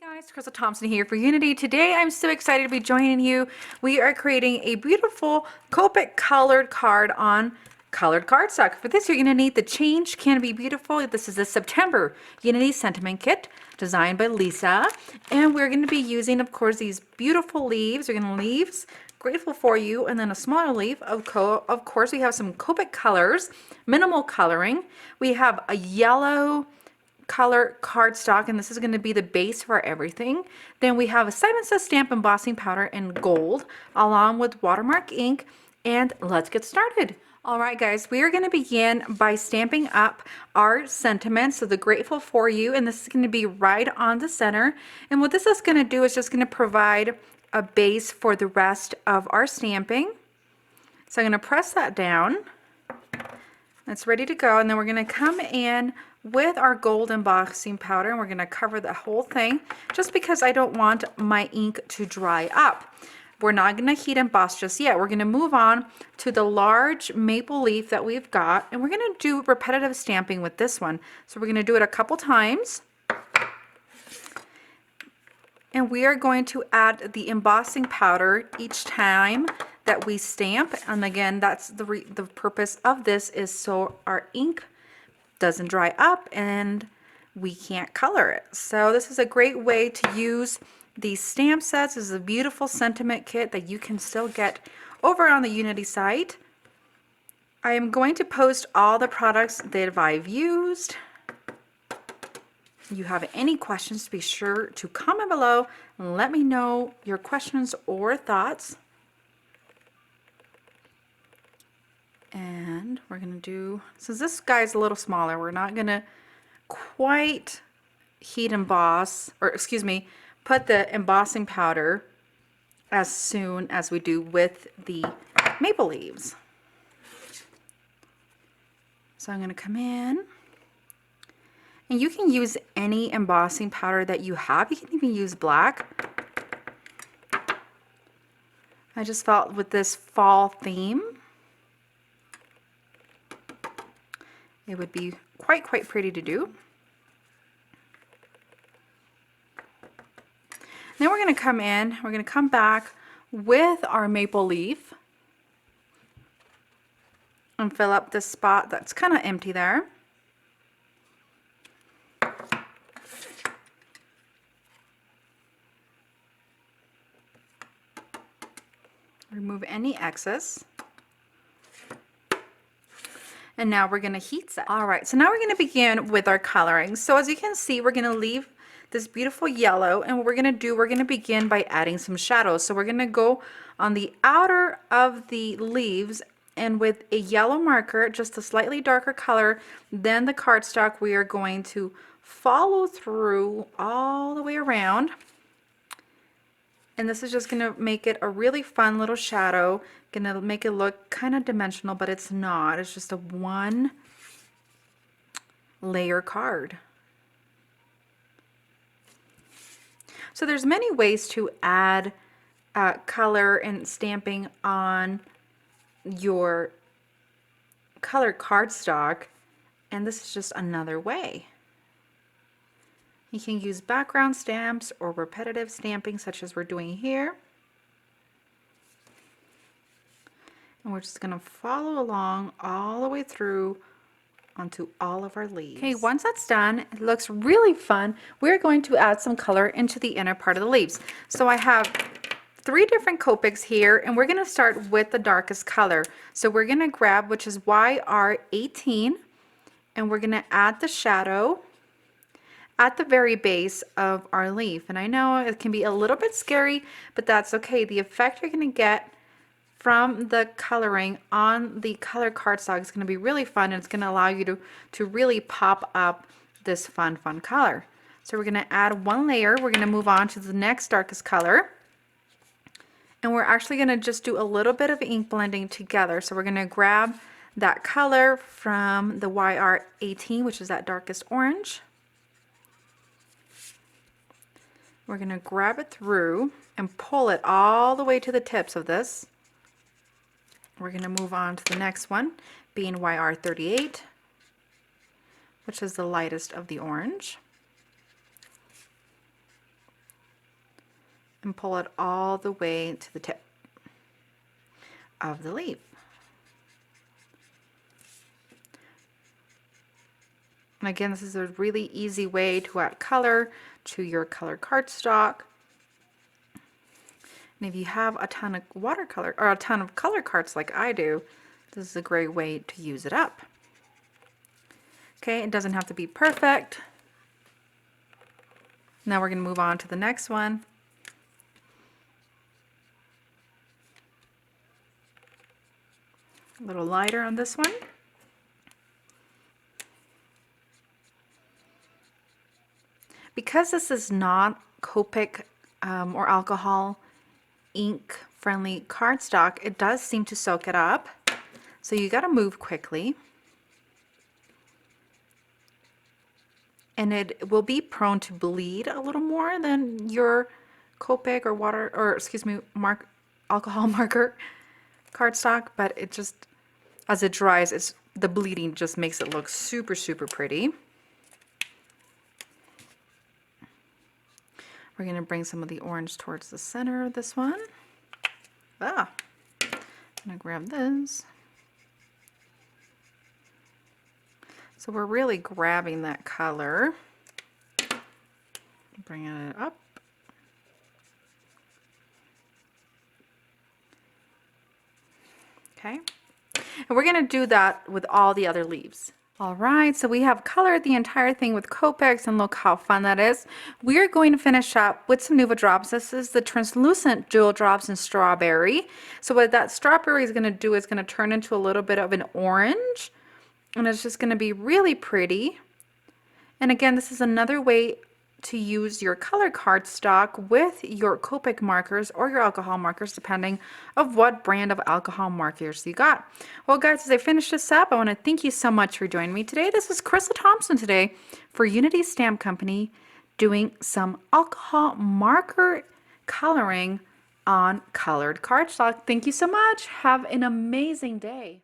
Hey guys, Crystal Thompson here for Unity. Today I'm so excited to be joining you. We are creating a beautiful Copic colored card on colored cardstock. For this you're going to need the Change Can Be Beautiful. This is the September Unity Sentiment Kit designed by Lisa. And we're going to be using, of course, these beautiful leaves. We're going to leaves, Grateful for You, and then a smaller leaf. Of course, we have some Copic colors, minimal coloring. We have a yellow color cardstock, and this is going to be the base for everything. Then we have a Simon Says stamp embossing powder in gold along with watermark ink, and let's get started. All right guys, we are going to begin by stamping up our sentiments, so the Grateful for You, and this is going to be right on the center. And what this is going to do is just going to provide a base for the rest of our stamping. So I'm going to press that down. That's ready to go, and then we're going to come in with our gold embossing powder, and we're going to cover the whole thing just because I don't want my ink to dry up. We're not going to heat emboss just yet. We're going to move on to the large maple leaf that we've got, and we're going to do repetitive stamping with this one. So we're going to do it a couple times. And we are going to add the embossing powder each time that we stamp. And again, that's the purpose of this, is so our ink doesn't dry up and we can't color it. So this is a great way to use these stamp sets. This is a beautiful sentiment kit that you can still get over on the Unity site. I am going to post all the products that I've used. If you have any questions, be sure to comment below and let me know your questions or thoughts. And we're going to do, since this guy's a little smaller, we're not going to quite heat emboss, or excuse me, put the embossing powder as soon as we do with the maple leaves. So I'm going to come in, and you can use any embossing powder that you have. You can even use black. I just felt with this fall theme, it would be quite pretty to do. Then we're going to come in, we're going to come back with our maple leaf and fill up this spot that's kind of empty there. Remove any excess. And now we're going to heat set. All right, so now we're going to begin with our coloring. So as you can see, we're going to leave this beautiful yellow, and what we're going to do, we're going to begin by adding some shadows. So we're going to go on the outer of the leaves, and with a yellow marker, just a slightly darker color than the cardstock, we are going to follow through all the way around. And this is just going to make it a really fun little shadow. Going to make it look kind of dimensional, but it's not. It's just a one layer card. So there's many ways to add color and stamping on your colored cardstock, and this is just another way. You can use background stamps or repetitive stamping, such as we're doing here. And we're just going to follow along all the way through onto all of our leaves. Okay, once that's done, it looks really fun. We're going to add some color into the inner part of the leaves. So I have 3 different Copics here, and we're going to start with the darkest color. So we're going to grab, which is YR18, and we're going to add the shadow at the very base of our leaf. And I know it can be a little bit scary, but that's okay. The effect you're going to get from the coloring on the color cardstock is going to be really fun, and it's going to allow you to really pop up this fun color. So we're going to add 1 layer. We're going to move on to the next darkest color, and we're actually going to just do a little bit of ink blending together. So we're going to grab that color from the YR18, which is that darkest orange. We're going to grab it through and pull it all the way to the tips of this. We're going to move on to the next one, being YR38, which is the lightest of the orange. and pull it all the way to the tip of the leaf. And again, this is a really easy way to add color to your colored cardstock. And if you have a ton of watercolor or a ton of color cards like I do, this is a great way to use it up. Okay, it doesn't have to be perfect. Now we're going to move on to the next one. A little lighter on this one. Because this is not Copic or alcohol ink friendly cardstock, it does seem to soak it up. So you got to move quickly. And it will be prone to bleed a little more than your Copic or alcohol marker cardstock, but it just, as it dries, the bleeding just makes it look super, super pretty. We're going to bring some of the orange towards the center of this one. I'm going to grab this. So we're really grabbing that color, bringing it up. Okay, and we're going to do that with all the other leaves. All right, so we have colored the entire thing with Copics, and look how fun that is. We are going to finish up with some Nuva drops. This is the translucent jewel drops in strawberry. So what that strawberry is going to do is going to turn into a little bit of an orange, and it's just going to be really pretty. And again, this is another way to use your color cardstock with your Copic markers or your alcohol markers, depending of what brand of alcohol markers you got. Well, guys, as I finish this up, I want to thank you so much for joining me today. This is Crystal Thompson today for Unity Stamp Company, doing some alcohol marker coloring on colored cardstock. Thank you so much. Have an amazing day.